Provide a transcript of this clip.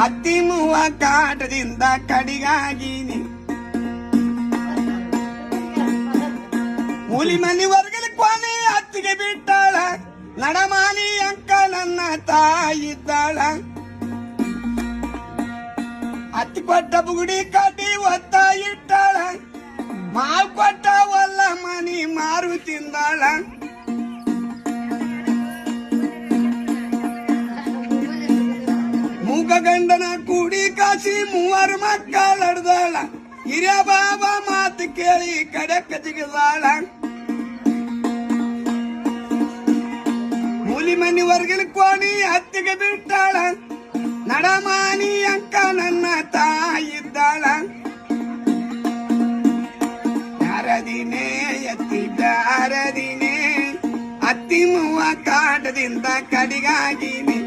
ಅತ್ತಿ ಮೂವ ಕಾಟದಿಂದ ಕಡಿಗಾಗಿನಿ ಮೂಲಿ ಮನಿ ಹೊರಗಲ ಕೊನೆ ಅತ್ತಿಗೆ ಬಿಟ್ಟಾಳ ನಡಮಾನಿ ಅಂಕ ನನ್ನ ತಾಯಿದ್ದಾಳ ಅತ್ತಿ ಕೊಟ್ಟ ಬುಗುಡಿ ಕಟ್ಟಿ ಒತ್ತ ಇಟ್ಟಾಳ ಮಾವು ಕೊಟ್ಟ ಒಲ್ಲ ಮನಿ ಮಾರು ತಿಂದಾಳ ಮೂಗ ಗಂಡನ ಕೂಡಿ ಕಾಸಿ ಮೂವರು ಮಕ್ಕಳಡ್ದಾಳ ಹಿರಿಯ ಬಾಬಾ ಮಾತು ಕೇಳಿ ಕಡೆಕ ಜಿಗಿದಾಳ ಮೂಲಿ ಮನಿ ಹೊರಗಿನ ಕೋಣಿ ಅತ್ತಿಗೆ ಬಿಟ್ಟಾಳ ನಡಮಾನಿ ಅಂಕ ನನ್ನ ತಾಯಿದ್ದಾಳ ಯಾರದಿನೇ ಎತ್ತಿ ಬ್ಯಾರದಿನೇ ಅತ್ತಿ ಮೂವ ಕಾಟದಿಂದ ಕಡಿಗಾಗಿನಿ